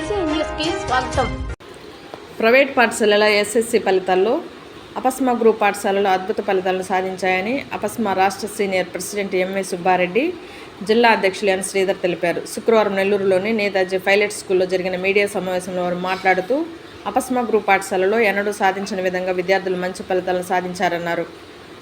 BC న్యూస్కి స్వాగతం. Private పాఠశాలల ఎస్ఎస్సి ఫలితాల్లో అపస్మా గ్రూప్ పాఠశాలలు అద్భుత ఫలితాలను సాధించాయని అపస్మా రాష్ట్ర సీనియర్ ప్రెసిడెంట్ ఎంఏ సుబ్బారెడ్డి, జిల్లా అధ్యక్షులు ఎన్ శ్రీధర్ తెలిపారు. శుక్రవారం నెల్లూరులోని నేతాజీ పైలట్ స్కూల్లో జరిగిన మీడియా సమావేశంలో వారు మాట్లాడుతూ అపస్మా గ్రూప్ పాఠశాలలో ఎన్నడూ సాధించిన విధంగా విద్యార్థులు మంచి ఫలితాలను సాధించారన్నారు.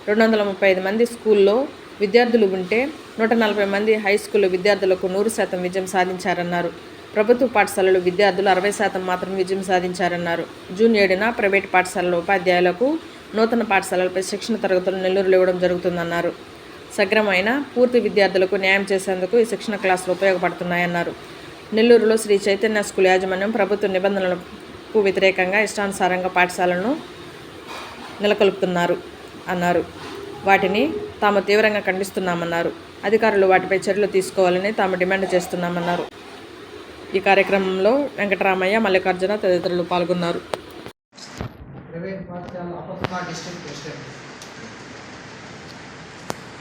235 మంది స్కూల్లో విద్యార్థులు ఉంటే 140 మంది హై స్కూల్లో విద్యార్థులకు 100% విజయం సాధించారన్నారు. ప్రభుత్వ పాఠశాలలు విద్యార్థులు 60% మాత్రమే విజయం సాధించారన్నారు. జూన్ 7న ప్రైవేటు పాఠశాలల ఉపాధ్యాయులకు నూతన పాఠశాలలపై శిక్షణ తరగతులు నెల్లూరులో ఇవ్వడం జరుగుతుందన్నారు. సగ్రమైన పూర్తి విద్యార్థులకు న్యాయం చేసేందుకు ఈ శిక్షణ క్లాసులు ఉపయోగపడుతున్నాయన్నారు. నెల్లూరులో శ్రీ చైతన్య స్కూల్ యాజమాన్యం ప్రభుత్వ నిబంధనలకు వ్యతిరేకంగా ఇష్టానుసారంగా పాఠశాలను నెలకొల్పుతున్నారు అన్నారు. వాటిని తాము తీవ్రంగా ఖండిస్తున్నామన్నారు. అధికారులు వాటిపై చర్యలు తీసుకోవాలని తాము డిమాండ్ చేస్తున్నామన్నారు. ఈ కార్యక్రమంలో వెంకటరామయ్య, మల్లికార్జున తదితరులు పాల్గొన్నారు.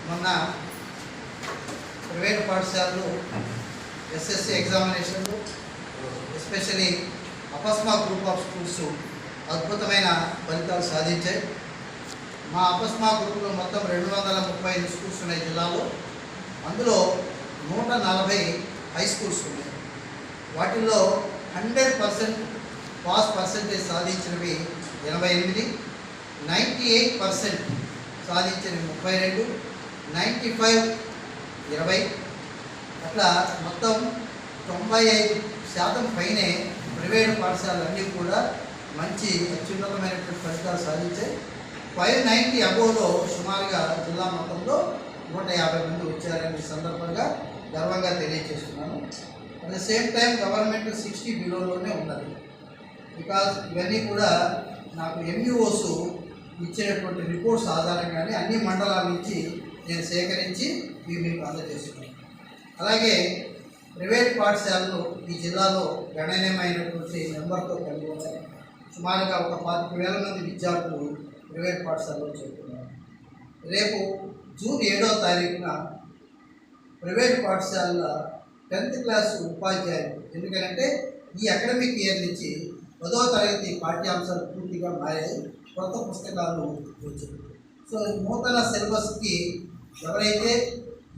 మొన్న ప్రైవేట్ పాఠశాలలు ఎస్ఎస్సి ఎగ్జామినేషన్లు ఎస్పెషలీ అపస్మా గ్రూప్ ఆఫ్ స్కూల్స్ అద్భుతమైన ఫలితాలు సాధించాయి. మా అపస్మా గ్రూప్లో మొత్తం 235 స్కూల్స్ ఉన్నాయి జిల్లాలో. అందులో 140 హై స్కూల్స్ ఉన్నాయి. వాటిల్లో 100% పాస్ పర్సెంటేజ్ సాధించినవి 88, 98% సాధించినవి 32, 95 20, అట్లా మొత్తం 95% పైనే ప్రైవేటు పాఠశాలలన్నీ కూడా మంచి అత్యున్నతమైనటువంటి ఫలితాలు సాధించాయి. 590 అబోవ్లో సుమారుగా జిల్లా మొత్తంలో 150 మంది వచ్చారని సందర్భంగా గర్వంగా తెలియజేస్తున్నాను. At the same time government 60 బిలోలోనే ఉన్నది. బికాజ్ ఇవన్నీ కూడా నాకు ఎంయూఓస్ ఇచ్చినటువంటి రిపోర్ట్స్ ఆధారంగానే అన్ని మండలాల నుంచి నేను సేకరించి ఇవి మీకు అందజేస్తున్నాను. అలాగే ప్రైవేట్ పాఠశాలలు ఈ జిల్లాలో గణనీయమైనటువంటి నెంబర్తో కలిగి ఉన్నాయి. సుమారుగా ఒక 45,000 మంది విద్యార్థులు ప్రైవేట్ పాఠశాలలో చదువుతున్నారు. రేపు జూన్ 7వ తారీఖున ప్రైవేట్ పాఠశాలల 10th క్లాస్ ఉపాధ్యాయులు, ఎందుకంటే ఈ అకాడమిక్ ఇయర్ నుంచి 10వ తరగతి పాఠ్యాంశాలు పూర్తిగా మారాయి, కొత్త పుస్తకాలు వచ్చాయి. సో నూతన సిలబస్కి ఎవరైతే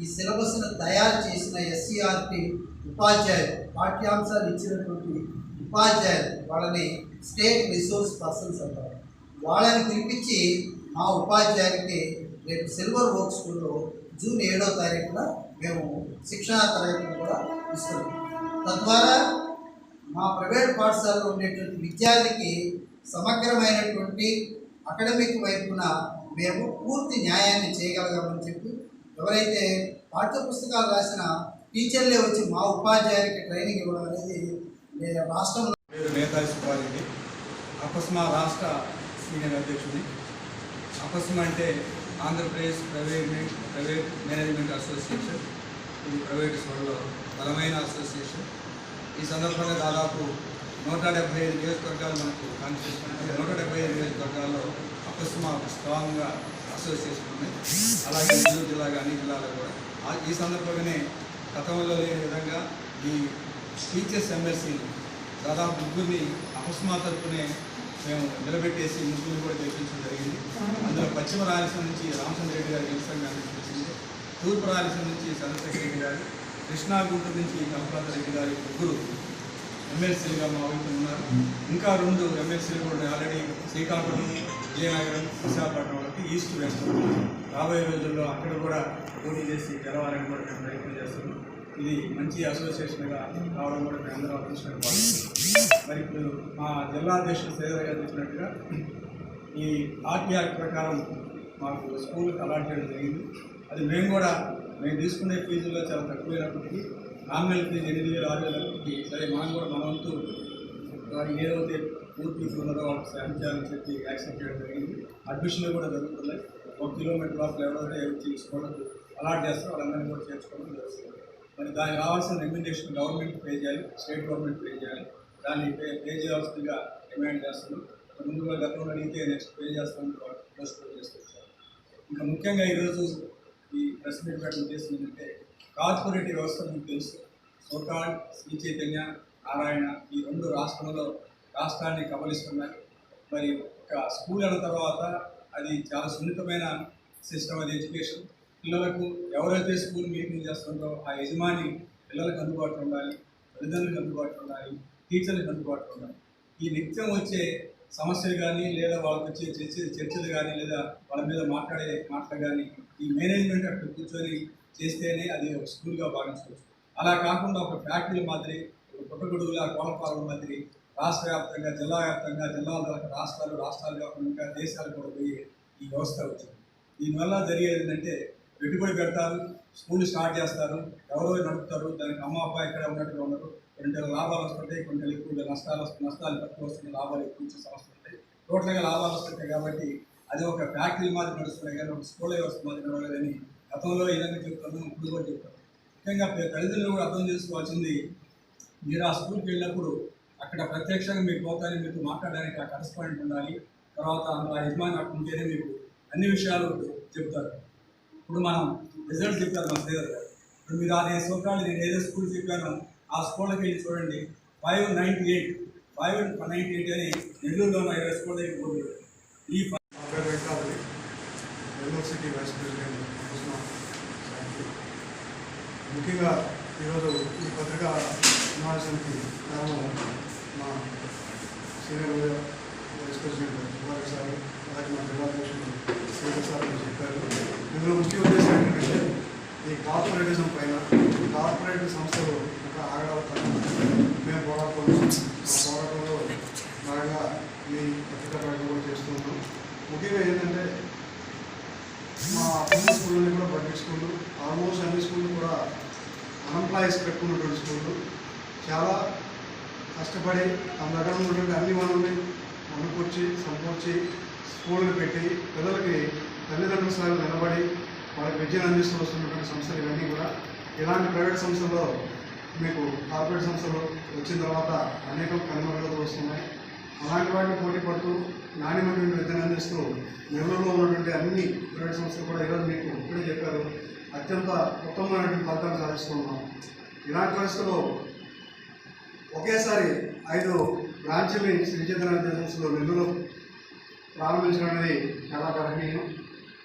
ఈ సిలబస్ను తయారు చేసిన ఎస్సీఆర్టీ ఉపాధ్యాయులు, పాఠ్యాంశాలు ఇచ్చినటువంటి ఉపాధ్యాయులు, వాళ్ళని స్టేట్ రిసోర్స్ పర్సన్స్ అంటారు. వాళ్ళని పిలిపించి మా ఉపాధ్యాయులకి రేపు సిల్వర్ ఓక్ స్కూల్లో జూన్ 7వ తారీఖున మేము శిక్షణా తరగతిని కూడా ఇస్తున్నాం. తద్వారా మా ప్రైవేట్ పాఠశాలలో ఉండేటువంటి విద్యార్థికి సమగ్రమైనటువంటి అకాడమిక్ వైపున మేము పూర్తి న్యాయాన్ని చేయగలగామని చెప్పి ఎవరైతే పాఠ్యపుస్తకాలు రాసిన టీచర్లే వచ్చి మా ఉపాధ్యాయులకి ట్రైనింగ్ ఇవ్వడం అనేది రాష్ట్రంలో. నేతాజీ సుబ్బారెడ్డి, అపస్మా రాష్ట్ర సీనియర్ అధ్యక్షుడి. అపస్మా అంటే ఆంధ్రప్రదేశ్ ప్రైవేట్ మేనేజ్మెంట్ అసోసియేషన్. ఇది ప్రైవేట్ స్కూల్లో బలమైన అసోసియేషన్. ఈ సందర్భంగా దాదాపు 175 నియోజకవర్గాలు మనకు కాన్స్టిట్యూషన్. 175 నియోజకవర్గాల్లో అపస్మా స్ట్రాంగ్గా అసోసియేషన్ ఉన్నాయి. అలాగే నెల్లూరు జిల్లా అన్ని జిల్లాలో కూడా. ఈ సందర్భంగానే గతంలో లేని విధంగా ఈ టీచర్స్ ఎమ్మెల్సీలు దాదాపు 3 అపస్మా తరపునే మేము నిలబెట్టేసి 3 కూడా గెలిపించడం జరిగింది. అందులో పశ్చిమ రాయలసీమ నుంచి రామచంద్ర రెడ్డి గారు గెలుస్తాగా అనిపించింది. తూర్పు రాయలసీమ నుంచి చంద్రశేఖర్ రెడ్డి గారు, కృష్ణా గుంటూరు నుంచి కంపరాజ రెడ్డి గారు 3 ఎమ్మెల్సీలుగా మా వైపు ఉన్నారు. ఇంకా 2 ఎమ్మెల్సీలు కూడా ఆల్రెడీ శ్రీకాకుళం, విజయనగరం, విశాఖపట్నం వరకు ఈస్ట్ వెస్ట్. రాబోయే రోజుల్లో అక్కడ కూడా పోటీ చేసి గెలవాలని కూడా మేము ప్రయత్నం చేస్తున్నాం. ఇది మంచి అసోసియేషన్గా రావడం కూడా మేము అందరూ అదృష్టంగా భావిస్తున్నాం. మరి ఇప్పుడు మా జిల్లా అధ్యక్షుడు శ్రీధర్ గారు చెప్పినట్టుగా ఈ ఆర్టీఆర్ ప్రకారం మాకు స్కూల్కి అలాట్ చేయడం జరిగింది. అది మేము తీసుకునే ఫీజుల్లో చాలా తక్కువైనప్పటికీ నామినల్ ఫీజు 8,000 6,000 సరే మనం కూడా మన వంతు వారికి ఏదైతే పూర్తి ఫీజు ఉన్నదో వాళ్ళకి సాయం చేయాలని చెప్పి యాక్సెప్ట్ చేయడం జరిగింది. అడ్మిషన్లు కూడా జరుగుతున్నాయి. 1 కిలోమీటర్ లోపల ఎవరైతే వచ్చి స్కూళ్ళకు అలాట్ చేస్తారో వాళ్ళందరినీ కూడా చేర్చుకోవడం జరుగుతుంది. మరి దానికి కావాల్సిన రెమ్యునరేషన్ గవర్నమెంట్ పే చేయాలి, స్టేట్ గవర్నమెంట్ పే చేయాలి. దాన్ని పే చేయాల్సిందిగా డిమాండ్ చేస్తున్నాం. ముందుగా గతంలో అడిగితే నెక్స్ట్ పే చేస్తామని పోస్ట్ పోన్ చేసుకొచ్చారు. ఇంకా ముఖ్యంగా ఈరోజు ఈ ప్రెస్ మీట్ పెట్టడం ఉద్దేశం ఏంటంటే కార్పొరేట్ వ్యవస్థ మీకు తెలుసు. సోకాల్డ్ శ్రీ చైతన్య నారాయణ ఈ రెండు రాష్ట్రాన్ని కబలిస్తున్నాయి. మరి ఒక స్కూల్ అయిన తర్వాత అది చాలా సున్నితమైన సిస్టమ్, అది ఎడ్యుకేషన్. పిల్లలకు ఎవరైతే స్కూల్ మీటింగ్ చేస్తుందో ఆ యజమాని పిల్లలకు అందుబాటులో ఉండాలి, తల్లిదండ్రులకు అందుబాటులో ఉండాలి, టీచర్లకు అందుబాటులో ఉండాలి. ఈ నిత్యం వచ్చే సమస్యలు కానీ లేదా వాళ్ళకి వచ్చే చర్చలు కానీ లేదా వాళ్ళ మీద మాట్లాడే మాటలు కానీ ఈ మేనేజ్మెంట్ అక్కడ కూర్చొని చేస్తేనే అది ఒక స్కూల్గా భావించవచ్చు. అలా కాకుండా ఒక ఫ్యాక్టరీ మాదిరి, ఒక పుట్టగొడుగుల కోలపాలన మాదిరి రాష్ట్ర వ్యాప్తంగా, జిల్లా వ్యాప్తంగా, జిల్లాల ద్వారా రాష్ట్రాలు కాకుండా ఇంకా దేశాలు కూడా పోయి ఈ వ్యవస్థ వచ్చింది. దీనివల్ల జరిగేది ఏంటంటే పెట్టుబడి పెడతారు, స్కూల్ స్టార్ట్ చేస్తారు, ఎవరో నడుపుతారు, దానికి అమ్మ అబ్బాయి ఇక్కడ ఉన్నట్టుగా ఉండరు. కొన్ని లాభాలు వస్తుంటాయి, కొన్ని ఎక్కువ నష్టాలు తక్కువ వస్తున్నాయి, లాభాలు ఎక్కువ వచ్చే సమస్యలు ఉంటాయి. టోటల్గా లాభాలు వస్తుంటాయి కాబట్టి అది ఒక ఫ్యాక్టరీ మాదిరి నడుస్తున్నాయి కానీ ఒక స్కూల్ వ్యవస్థ మాదిరి నడవలేదని గతంలో ఏదైనా చెప్తాను, ఇప్పుడు కూడా చెప్తాను. ముఖ్యంగా తల్లిదండ్రులు కూడా అర్థం చేసుకోవాల్సింది, మీరు ఆ స్కూల్కి వెళ్ళినప్పుడు అక్కడ ప్రత్యక్షంగా మీకు పోతానే మీతో మాట్లాడడానికి ఆ కరెస్పాండెంట్ ఉండాలి. తర్వాత అందులో యజమాని అక్కడ ఉంటేనే మీకు అన్ని విషయాలు చెప్తారు. ఇప్పుడు మనం రిజల్ట్ చెప్పారు మా శ్రీధర్ గారు. ఇప్పుడు మీరు అదే సోకాళ్ళు నేను ఏదో స్కూల్ చెప్పానో ఆ స్కూల్కి వెళ్ళి చూడండి, 598 అని నెల్లూరులో ఉన్న 20 స్కూల్ దగ్గర పోతుంది. ఈ యూనివర్సిటీ వైస్ ప్రెసిడెంట్ ముఖ్యంగా ఈరోజు ఈ పత్రికా సమావేశానికి కారణం మా senior vice president Kumar sir, అలాగే మా జిల్లా అధ్యక్షుడు శ్రీధర్ సార్ చెప్పారు. ఇందులో ముఖ్య ఉద్దేశం ఏంటంటే ఈ కార్పొరేటిజం పైన కార్పొరేట్ సంస్థలు ఒక ఆగడాల మేము పోరాటంలో బాగా ఈ పత్రికా ప్రకటన చేస్తూ ఉన్నాం. ముఖ్యంగా ఏంటంటే మా అన్ని స్కూళ్ళని కూడా పబ్లిక్ స్కూళ్ళు, ఆల్మోస్ట్ అన్ని స్కూళ్ళు కూడా అన్ఎంప్లాయీస్ పెట్టుకున్నటువంటి స్కూళ్ళు. చాలా కష్టపడి తమ దగ్గర ఉన్నటువంటి అన్ని వనరుల్ని సమకూర్చి స్కూళ్ళని పెట్టి పిల్లలకి తల్లిదండ్రుల స్థాయిలో నిలబడి వాళ్ళకి విద్యను అందిస్తూ వస్తున్నటువంటి సంస్థలు ఇవన్నీ కూడా. ఇలాంటి ప్రైవేట్ సంస్థల్లో మీకు కార్పొరేట్ సంస్థలు వచ్చిన తర్వాత అనేక కనుమరుగవుతూ వస్తున్నాయి. అలాంటి వాటిని పోటీ పడుతూ నాణ్యమైనటువంటి విద్యను అందిస్తూ నెల్లూరులో ఉన్నటువంటి అన్ని ప్రైవేట్ సంస్థలు కూడా ఈరోజు మీకు ఇప్పుడే చెప్పారు, అత్యంత ఉత్తమమైనటువంటి ఫలితాలు సాధిస్తున్నాం. ఇలాంటి పరిస్థితుల్లో ఒకేసారి 5 బ్రాంచ్ల్ని శ్రీ చైతన్య విద్యా సంస్థలో నెల్లూరులో ప్రారంభించడం అనేది చాలా గర్హనీయం.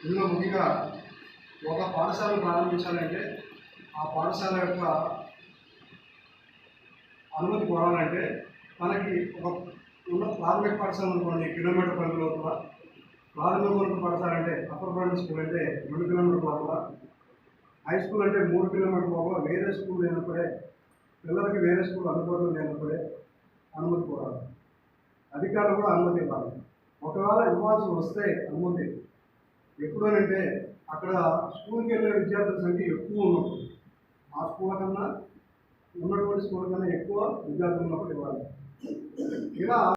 ఇందులో ముఖ్యంగా ఒక పాఠశాలను ప్రారంభించాలంటే ఆ పాఠశాల యొక్క అనుమతి కోరాలంటే మనకి ఒక ఉన్న ప్రాథమిక పాఠశాల అనుకోండి కిలోమీటర్ పరిధి లోపల, ప్రాథమిక ఉన్నత పాఠశాల అంటే అప్పర్ ప్రైమరీ స్కూల్ అంటే 2 కిలోమీటర్ లోపల, హై స్కూల్ అంటే 3 కిలోమీటర్ లోపల వేరే స్కూల్ లేనప్పుడే, పిల్లలకి వేరే స్కూల్ అందుబాటులో లేనప్పుడే అనుమతి కోరాలి. అధికారులు కూడా అనుమతి ఇవ్వాలి. ఒకవేళ ఇవ్వాల్సి వస్తే అనుమతి ఎప్పుడనంటే అక్కడ స్కూల్కి వెళ్ళే విద్యార్థుల సంఖ్య ఎక్కువ ఉన్నప్పుడు, ఆ స్కూల్ కన్నా ఉన్నటువంటి స్కూల్ కన్నా ఎక్కువ విద్యార్థులు ఉన్నప్పుడు ఇవ్వాలి. ఇలా